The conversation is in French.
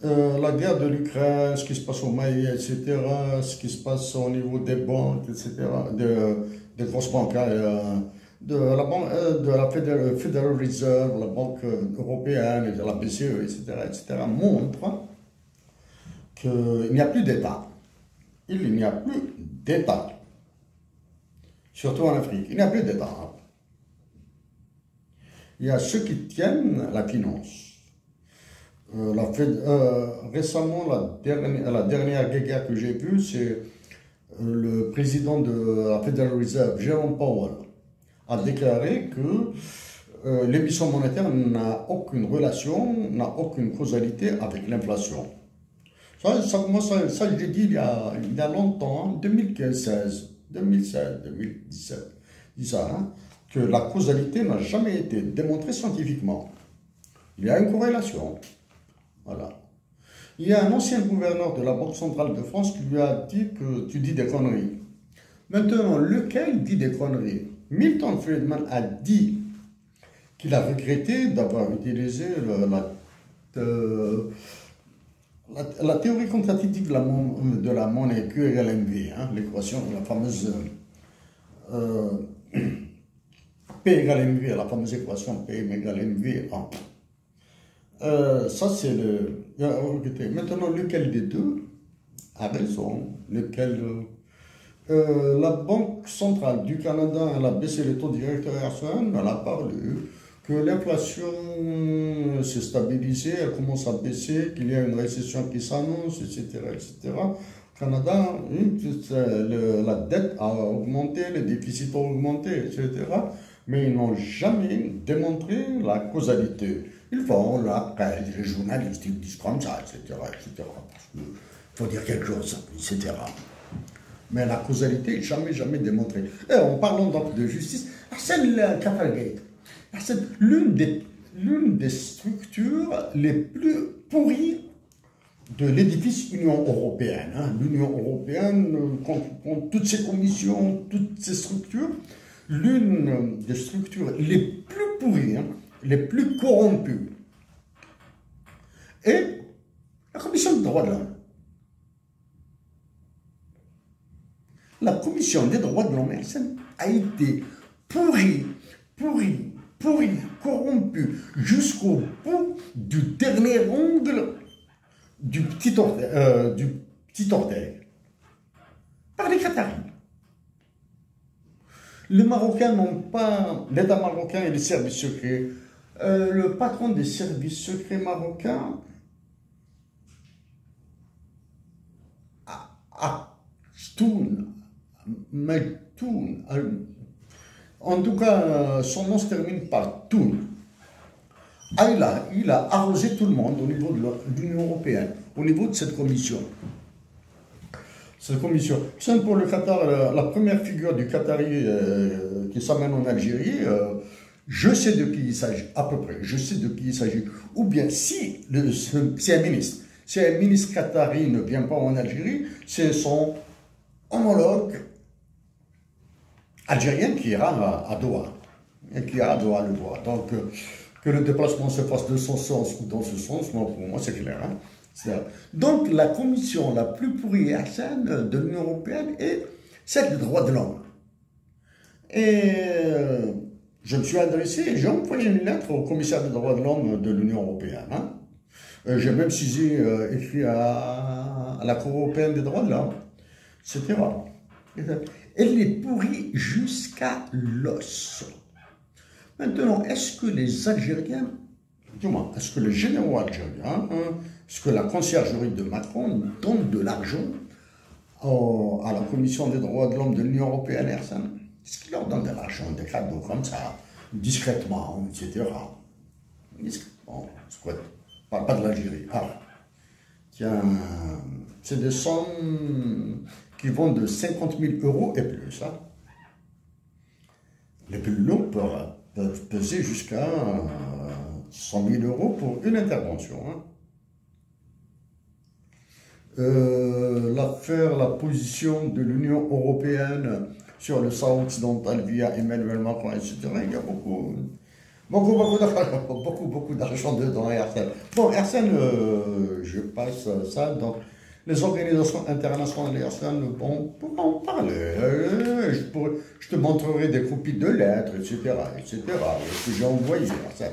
La guerre de l'Ukraine, ce qui se passe au Mali, etc., ce qui se passe au niveau des banques, etc., des grosses banques, hein, de la banque, de la Federal Reserve, la Banque européenne, et de la BCE, etc., montrent qu'il n'y a plus d'État. Il n'y a plus d'État. Surtout en Afrique, il n'y a plus d'État. Hein. Il y a ceux qui tiennent la finance. Récemment, la dernière guerre que j'ai vue, c'est le président de la Federal Reserve, Jerome Powell, a déclaré que l'émission monétaire n'a aucune relation, n'a aucune causalité avec l'inflation. Ça, je l'ai dit il y a longtemps, en 2016, 2017, dit ça, hein, que la causalité n'a jamais été démontrée scientifiquement. Il y a une corrélation. Voilà. Il y a un ancien gouverneur de la Banque centrale de France qui lui a dit que tu dis des conneries. Maintenant, lequel dit des conneries? Milton Friedman a dit qu'il a regretté d'avoir utilisé la théorie quantitative de la monnaie Q égale MV, hein, l'équation, la fameuse P égale MV, la fameuse équation P égale MV. Hein. Ça, c'est le... Maintenant, lequel des deux a raison? Lequel... la Banque centrale du Canada, elle a baissé les taux directeurs RCN, elle a parlé que l'inflation s'est stabilisée, elle commence à baisser, qu'il y a une récession qui s'annonce, etc., etc. Canada, la dette a augmenté, les déficits ont augmenté, etc. Mais ils n'ont jamais démontré la causalité. Ils font la presse, les journalistes, ils disent comme ça, etc., etc. Parce qu'il faut dire quelque chose, etc. Mais la causalité n'est jamais démontrée. Et en parlant donc de justice, Arsène Kaffalgate, l'une des structures les plus pourries de l'édifice Union européenne. Hein. L'Union européenne, compte toutes ses commissions, toutes ses structures, l'une des structures les plus pourries, hein, les plus corrompues. Et la Commission des droits de l'homme. La Commission des droits de l'homme a été pourrie, corrompue jusqu'au bout du dernier ongle du petit orteil par les Qataris. Les Marocains n'ont pas, l'État marocain et les services secrets. Le patron des services secrets marocains Mektoun, en tout cas, son nom se termine par Toun. Il a arrosé tout le monde au niveau de l'Union européenne, au niveau de cette commission. Cette commission. C'est pour le Qatar, la première figure du Qatari qui s'amène en Algérie. Je sais de qui il s'agit, à peu près. Je sais de qui il s'agit. Ou bien, si un ministre qatari ne vient pas en Algérie, c'est son homologue algérien qui ira à Doha. Et qui ira à Doha le voir. Donc, que le déplacement se fasse de son sens ou dans ce sens, pour moi, c'est clair. Hein. Donc, la commission la plus pourrie à scène de l'Union européenne est celle des droits de l'homme. Et je me suis adressé, j'ai envoyé une lettre au commissaire des droits de l'homme de l'Union européenne. Hein. J'ai même écrit à la Cour européenne des droits de l'homme, etc. Elle est pourrie jusqu'à l'os. Maintenant, est-ce que les Algériens, est-ce que les généraux algériens, est-ce que la conciergerie de Macron donne de l'argent à la Commission des droits de l'homme de l'Union européenne, est-ce qu'ils leur donnent de l'argent, des cadeaux comme ça, discrètement, etc. Discrètement, c'est quoi? Je ne parle pas de l'Algérie. Tiens, c'est des sommes qui vont de 50 000 € et plus. Hein. Les plus lourds peuvent peser jusqu'à 100 000 € pour une intervention. Hein. La position de l'Union européenne sur le Sahara occidental via Emmanuel Macron, etc. Il y a beaucoup. beaucoup d'argent dedans, Airsen. Bon, Airsen, je passe ça dans les organisations internationales Airsen, bon, pour en parler. Je te montrerai des copies de lettres, etc., etc., que j'ai envoyées, Airsen.